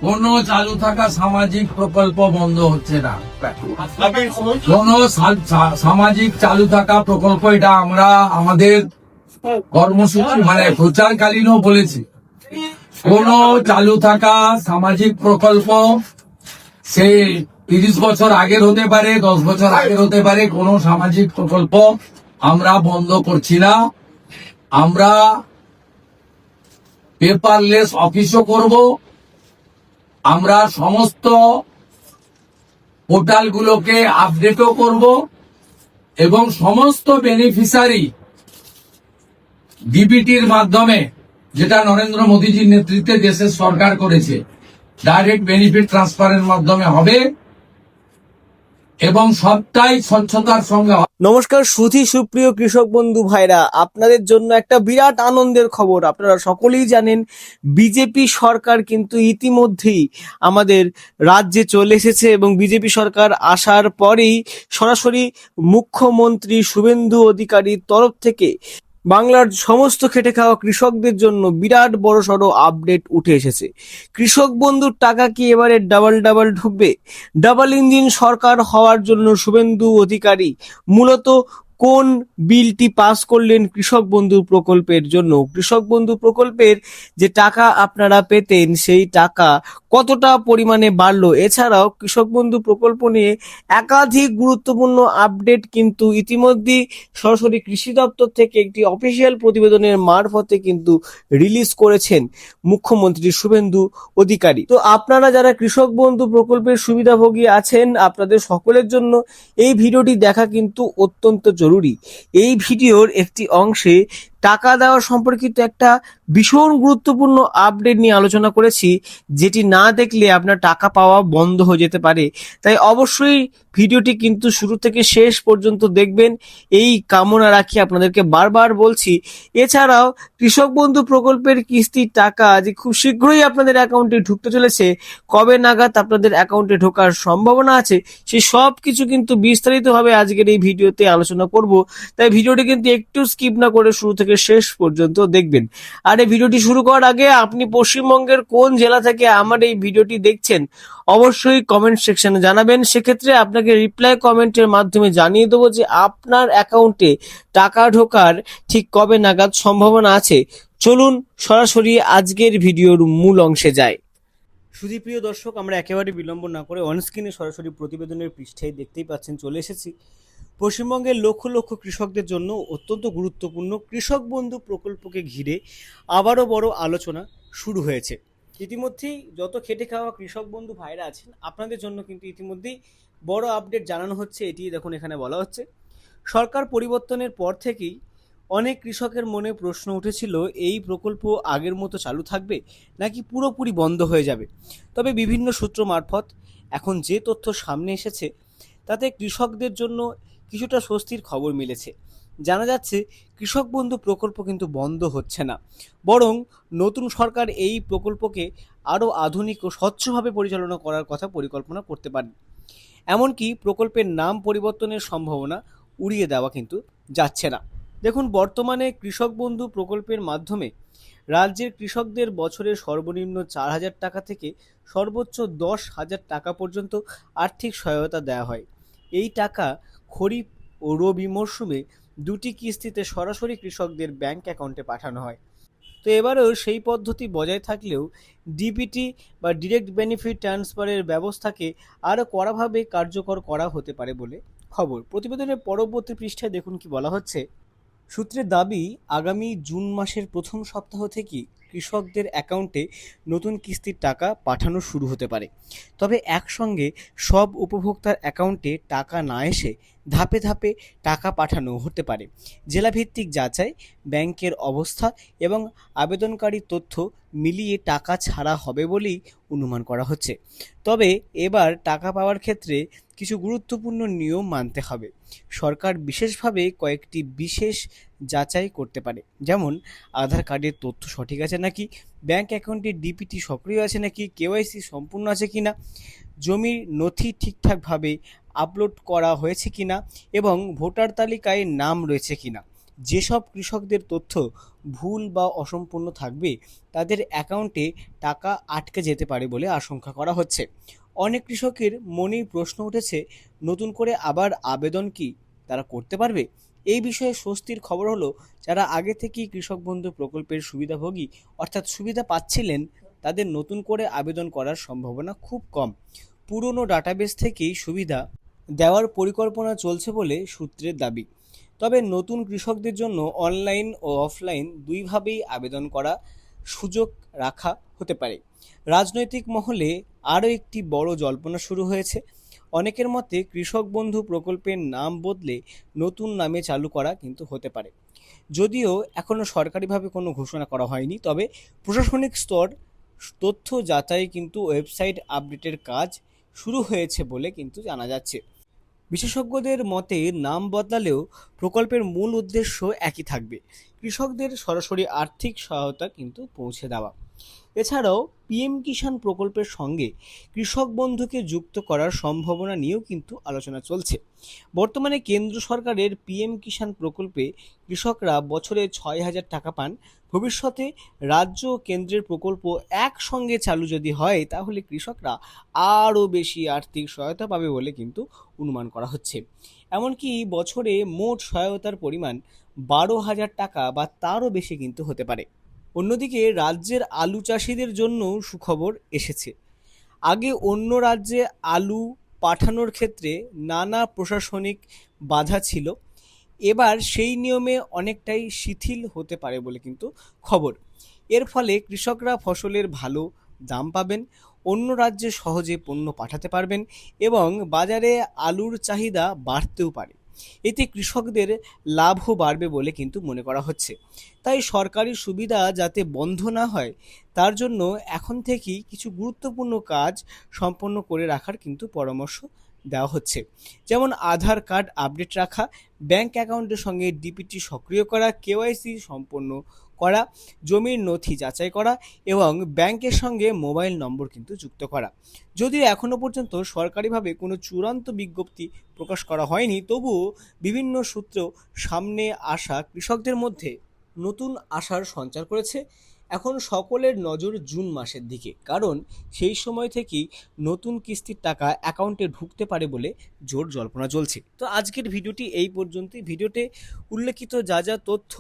কোনো চালু থাকা সামাজিক প্রকল্প বন্ধ হচ্ছে না। কোন সামাজিক চালু থাকা প্রকল্প, এটা আমরা আমাদের কর্মসূচি মানে প্রচারকালীনও বলেছি। কোন চালু থাকা সামাজিক প্রকল্প সে 30 বছর আগের হতে পারে, 10 বছর আগের হতে পারে, কোন সামাজিক প্রকল্প আমরা বন্ধ করছি না। আমরা পেপারলেস অফিসও করব, আমরা সমস্ত পোর্টালগুলোকে আপডেটও করব এবং সমস্ত বেনিফিশিয়ারি ডিবিটির মাধ্যমে, যেটা নরেন্দ্র মোদীজির নেতৃত্বে দেশের সরকার করেছে, ডাইরেক্ট বেনিফিট ট্রান্সফারের মাধ্যমে হবে এবং সবটাই স্বচ্ছতার সঙ্গে। নমস্কার সুপ্রিয় কৃষক বন্ধু ভাইরা, আপনাদের জন্য একটা বিরাট আনন্দের খবর। আপনারা সকলেই জানেন বিজেপি সরকার কিন্তু ইতিমধ্যেই আমাদের রাজ্যে চলে এসেছে এবং বিজেপি সরকার আসার পরেই সরাসরি মুখ্যমন্ত্রী শুভেন্দু অধিকারীর তরফ থেকে বাংলার সমস্ত খেটে খাওয়া কৃষকদের জন্য বিরাট বড়সড় আপডেট উঠে এসেছে। কৃষক বন্ধুর টাকা কি এবারে ডাবল ঢুকবে? ডাবল ইঞ্জিন সরকার হওয়ার জন্য শুভেন্দু অধিকারী মূলত কোন বিলটি পাস করলেন কৃষক বন্ধু প্রকল্পের জন্য? কৃষক বন্ধু প্রকল্পের যে টাকা আপনারা পেতেন সেই টাকা কতটা পরিমাণে বাড়লো? এছাড়াও কৃষক বন্ধু প্রকল্প নিয়ে একাধিক গুরুত্বপূর্ণ আপডেট কিন্তু ইতিমধ্যেই সরাসরি কৃষি দপ্তর থেকে একটি অফিসিয়াল প্রতিবেদনের মারফতে কিন্তু রিলিজ করেছেন মুখ্যমন্ত্রী শুভেন্দু অধিকারী। তো আপনারা যারা কৃষক বন্ধু প্রকল্পের সুবিধাভোগী আছেন, আপনাদের সকলের জন্য এই ভিডিওটি দেখা কিন্তু অত্যন্ত জরুরি। এই ভিডিওর একটি অংশে টাকা দেওয়া সম্পর্কিত একটা ভীষণ গুরুত্বপূর্ণ আপডেট নিয়ে আলোচনা করেছি, যেটি না দেখলে আপনার টাকা পাওয়া বন্ধ হয়ে যেতে পারে। তাই অবশ্যই ভিডিওটি কিন্তু শুরু থেকে শেষ পর্যন্ত দেখবেন, এই কামনা রাখি আপনাদেরকে বারবার বলছি। এছাড়াও কৃষক বন্ধু প্রকল্পের কিস্তির টাকা যে খুব শীঘ্রই আপনাদের অ্যাকাউন্টে ঢুকতে চলেছে, কবে নাগাদ আপনাদের অ্যাকাউন্টে ঢোকার সম্ভাবনা আছে, সেই সব কিছু কিন্তু বিস্তারিতভাবে আজকের এই ভিডিওতে আলোচনা করব। তাই ভিডিওটি কিন্তু একটু স্কিপ না করে শুরু থেকে শেষ পর্যন্ত দেখবেন। আর এই ভিডিওটি শুরু করার আগে আপনি পশ্চিমবঙ্গের কোন জেলা থেকে আমার এই ভিডিওটি দেখছেন অবশ্যই কমেন্ট সেকশনে জানাবেন। সেক্ষেত্রে আপনাকে রিপ্লাই কমেন্টের মাধ্যমে জানিয়ে দেবো যে আপনার অ্যাকাউন্টে টাকা ঢোকার ঠিক কবে নাগাদ সম্ভাবনা আছে। চলুন সরাসরি আজকের ভিডিওর মূল অংশে যাই। সুধীপ্রিয় দর্শক, আমরা একেবারে বিলম্ব না করে অনস্ক্রিনে সরাসরি প্রতিবেদনের পৃষ্ঠায় দেখতেই পাচ্ছেন চলে এসেছি। পশ্চিমবঙ্গের লক্ষ লক্ষ কৃষকদের জন্য অত্যন্ত গুরুত্বপূর্ণ কৃষক বন্ধু প্রকল্পকে ঘিরে আবারও বড় আলোচনা শুরু হয়েছে। ইতিমধ্যেই যত খেটে খাওয়া কৃষক বন্ধু ভাইরা আছেন, আপনাদের জন্য কিন্তু ইতিমধ্যেই বড় আপডেট জানানো হচ্ছে। এটি দেখুন, এখানে বলা হচ্ছে সরকার পরিবর্তনের পর থেকেই অনেক কৃষকের মনে প্রশ্ন উঠেছিল এই প্রকল্প আগের মতো চালু থাকবে নাকি পুরোপুরি বন্ধ হয়ে যাবে। তবে বিভিন্ন সূত্র মারফত এখন যে তথ্য সামনে এসেছে তাতে কৃষকদের জন্য কিছুটা স্বস্তির খবর মিলেছে। জানা যাচ্ছে কৃষক বন্ধু প্রকল্প কিন্তু বন্ধ হচ্ছে না, বরং নতুন সরকার এই প্রকল্পকে আরও আধুনিক ও স্বচ্ছভাবে পরিচালনা করার কথা পরিকল্পনা করতে পারেন। এমনকি প্রকল্পের নাম পরিবর্তনের সম্ভাবনা উড়িয়ে দেওয়া কিন্তু যাচ্ছে না। দেখুন, বর্তমানে কৃষক বন্ধু প্রকল্পের মাধ্যমে রাজ্যের কৃষকদের বছরে সর্বনিম্ন 4,000 টাকা থেকে সর্বোচ্চ 10,000 টাকা পর্যন্ত আর্থিক সহায়তা দেওয়া হয়। এই টাকা খরিফ ও রবি মরশুমে দুটি কিস্তিতে সরাসরি কৃষকদের ব্যাংক অ্যাকাউন্টে পাঠানো হয়। তো এবারেও সেই পদ্ধতি বজায় থাকলেও ডিবিটি বা ডিরেক্ট বেনিফিট ট্রান্সফারের ব্যবস্থাকে আরও কড়াভাবে কার্যকর করা হতে পারে বলে খবর। প্রতিবেদনের পরবর্তী পৃষ্ঠায় দেখুন কি বলা হচ্ছে। সূত্রের দাবি, আগামী জুন মাসের প্রথম সপ্তাহ থেকেই কৃষকদের অ্যাকাউন্টে নতুন কিস্তির টাকা পাঠানো শুরু হতে পারে। তবে একসঙ্গে সব উপভোক্তার অ্যাকাউন্টে টাকা না এসে ধাপে ধাপে টাকা পাঠানো হতে পারে। জেলাভিত্তিক যাচাই, ব্যাংকের অবস্থা এবং আবেদনকারীর তথ্য মিলিয়ে টাকা ছাড়া হবে বলেই অনুমান করা হচ্ছে। তবে এবার টাকা পাওয়ার ক্ষেত্রে কিছু গুরুত্বপূর্ণ নিয়ম মানতে হবে। সরকার বিশেষভাবে কয়েকটি বিশেষ যাচাই করতে পারে, যেমন আধার কার্ডের তথ্য সঠিক আছে নাকি, ব্যাংক অ্যাকাউন্টে ডিপিটি সক্রিয় আছে নাকি, কেওয়াইসি সম্পূর্ণ আছে কিনা, জমির নথি ঠিকঠাকভাবে আপলোড করা হয়েছে কিনা এবং ভোটার তালিকায় নাম রয়েছে কিনা। যেসব কৃষকদের তথ্য ভুল বা অসম্পূর্ণ থাকবে তাদের অ্যাকাউন্টে টাকা আটকে যেতে পারে বলে আশঙ্কা করা হচ্ছে। অনেক কৃষকের মনেই প্রশ্ন উঠেছে, নতুন করে আবার আবেদন কি তারা করতে পারবে? এই বিষয়ে স্বস্তির খবর হলো, যারা আগে থেকেই কৃষক বন্ধু প্রকল্পের সুবিধাভোগী অর্থাৎ সুবিধা পাচ্ছিলেন, তাদের নতুন করে আবেদন করার সম্ভাবনা খুব কম। পুরনো ডাটাবেস থেকেই সুবিধা দেওয়ার পরিকল্পনা চলছে বলে সূত্রের দাবি। তবে নতুন কৃষকদের জন্য অনলাইন ও অফলাইন দুইভাবেই আবেদন করা সুযোগ রাখা হতে পারে। রাজনৈতিক মহলে আরও একটি বড় জল্পনা শুরু হয়েছে। অনেকের মতে কৃষক বন্ধু প্রকল্পের নাম বদলে নতুন নামে চালু করা কিন্তু হতে পারে। যদিও এখনও সরকারিভাবে কোনো ঘোষণা করা হয়নি, তবে প্রশাসনিক স্তর তথ্য যাচাই কিন্তু ওয়েবসাইট আপডেটের কাজ শুরু হয়েছে বলে কিন্তু জানা যাচ্ছে। বিশেষজ্ঞদের মতে নাম বদলালেও প্রকল্পের মূল উদ্দেশ্য একই থাকবে, কৃষকদের সরাসরি আর্থিক সহায়তা কিন্তু পৌঁছে দেওয়া। এছাড়াও পিএম কিষাণ প্রকল্পের সঙ্গে কৃষক বন্ধুকে যুক্ত করার সম্ভাবনা নিয়েও কিন্তু আলোচনা চলছে। বর্তমানে কেন্দ্র সরকারের পিএম কিষাণ প্রকল্পে কৃষকরা বছরে 6,000 টাকা পান। ভবিষ্যতে রাজ্য ও কেন্দ্রের প্রকল্প একসঙ্গে চালু যদি হয়, তাহলে কৃষকরা আরও বেশি আর্থিক সহায়তা পাবে বলে কিন্তু অনুমান করা হচ্ছে। এমনকি বছরে মোট সহায়তার পরিমাণ 12,000 টাকা বা তারও বেশি কিন্তু হতে পারে। অন্যদিকে রাজ্যের আলু চাষিদের জন্য সুখবর এসেছে। আগে অন্য রাজ্যে আলু পাঠানোর ক্ষেত্রে নানা প্রশাসনিক বাধা ছিল, এবার সেই নিয়মে অনেকটাই শিথিল হতে পারে বলে কিন্তু খবর। এর ফলে কৃষকরা ফসলের ভালো দাম পাবেন, অন্য রাজ্যে সহজে পণ্য পাঠাতে পারবেন এবং বাজারে আলুর চাহিদা বাড়তেও পারে। এতে কৃষকদের লাভও বাড়বে বলে কিন্তু মনে করা হচ্ছে। তাই সরকারি সুবিধা যাতে বন্ধ না হয়, তার জন্য এখন থেকেই কিছু গুরুত্বপূর্ণ কাজ সম্পন্ন করে রাখার কিন্তু পরামর্শ দেওয়া হচ্ছে। যেমন আধার কার্ড আপডেট রাখা, ব্যাংক অ্যাকাউন্টের সঙ্গে ডিপিটি সক্রিয় করা, কেওয়াইসি সম্পন্ন করা, জমির নথি যাচাই করা এবং ব্যাংকের সঙ্গে মোবাইল নম্বর কিন্তু যুক্ত করা। যদিও এখনও পর্যন্ত সরকারিভাবে কোনো চূড়ান্ত বিজ্ঞপ্তি প্রকাশ করা হয়নি, তবুও বিভিন্ন সূত্র সামনে আসা কৃষকদের মধ্যে নতুন আশার সঞ্চার করেছে। এখন সকলের নজর জুন মাসের দিকে, কারণ সেই সময় থেকেই নতুন কিস্তির টাকা অ্যাকাউন্টে ঢুকতে পারে বলে জোর জল্পনা চলছে। তো আজকের ভিডিওটি এই পর্যন্তই। ভিডিওতে উল্লেখিত যা যা তথ্য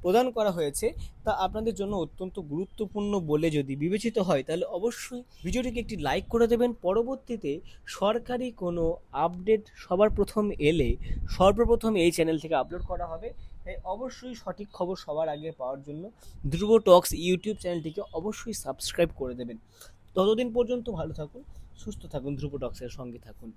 প্রদান করা হয়েছে তা আপনাদের জন্য অত্যন্ত গুরুত্বপূর্ণ বলে যদি বিবেচিত হয়, তাহলে অবশ্যই ভিডিওটিকে একটি লাইক করে দেবেন। পরবর্তীতে সরকারি কোনো আপডেট সবার প্রথম এলে সর্বপ্রথম এই চ্যানেল থেকে আপলোড করা হবে। তাই অবশ্যই সঠিক খবর সবার আগে পাওয়ার জন্য ধ্রুব টক্স ইউটিউব চ্যানেলটিকে অবশ্যই সাবস্ক্রাইব করে দেবেন। ততদিন পর্যন্ত ভালো থাকুন, সুস্থ থাকুন, ধ্রুব টক্সের সঙ্গে থাকুন।